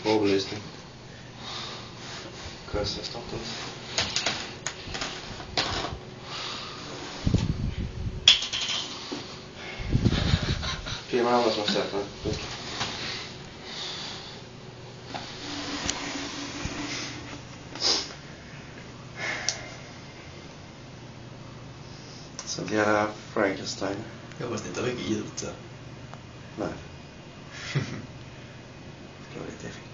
Avlysning. Kursen startat. Filmen alla som har sett den. Så det är Frankenstein. Jag måste inte ha mycket ljud så. Nej. Det var lite effekt.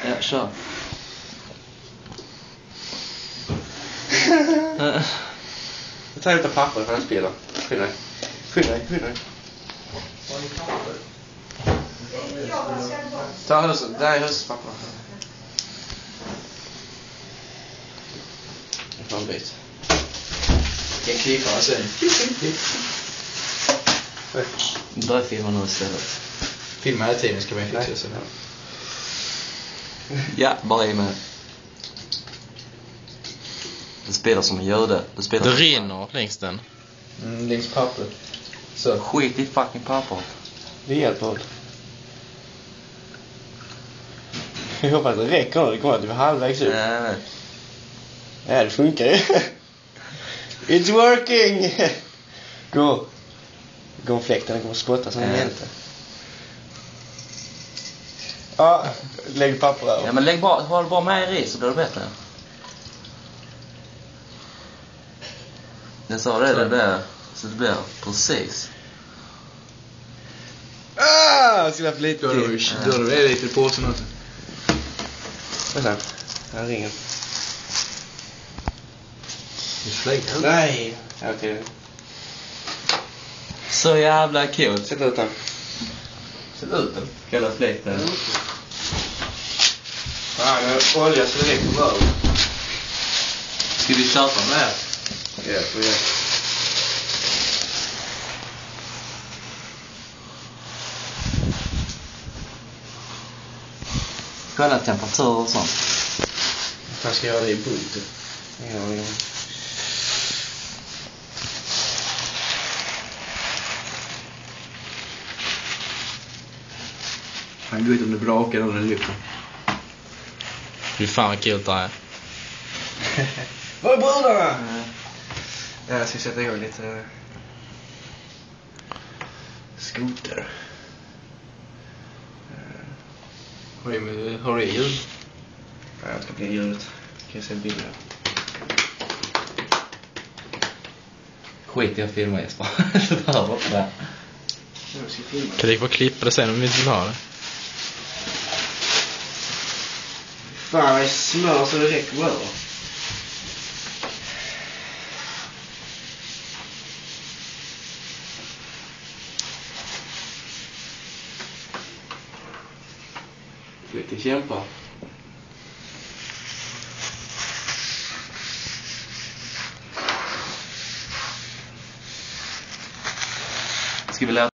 Ja, kör. Jag tar lite papper för att spela. Skynda dig. Ta huset, där är huspapper. Jag får en bit. Vilken klippa sen. Börja filma nu istället. Filma hela tiden ska man fixa sen. Ja, bara i med. Det spelar som en jude. Det rinner längs den. Längs pappret. Så. Skit i fucking pappret. Det hjälper inte. Jag hoppas att det räcker nu. Det kommer att vi är halvvägs ut. Jag vet. Ja, det funkar ju. It's working! Gå fläkten, den kommer spotta som en hjälte. Ja, lägg papper över. Ja, men håll bara med i ris så blir det bättre. Jag sa det där. Så det blir precis. Jag skulle ha lite Då har du lite på sig något. Vänta, här ringer. Du slänger. Nej. Okej. Så jävla coolt. Sätt ut den. Sätt ut den. Kalla fläkten. Ja, jag har olja så det räcker bra. Ska vi starta med det här? Ja, får jag. Kolla temperatur och sånt. Jag ska göra det i bunten. Ja. Han går ut om det brakar och den lyfter. Fy fan vad kul det är. Var är brudarna? Ja, jag ska sätta igång lite skoter. Har du ljud? Ja, jag ska bli ljudet. Kan jag se bilder? Skit i att filma Jesper. Det behöver inte det. Jag ska filma. Kan du få klippa det sen om vi inte vill ha det? Fan, vad är smör så det räcker bra. Lite kämpa. Ska vi lära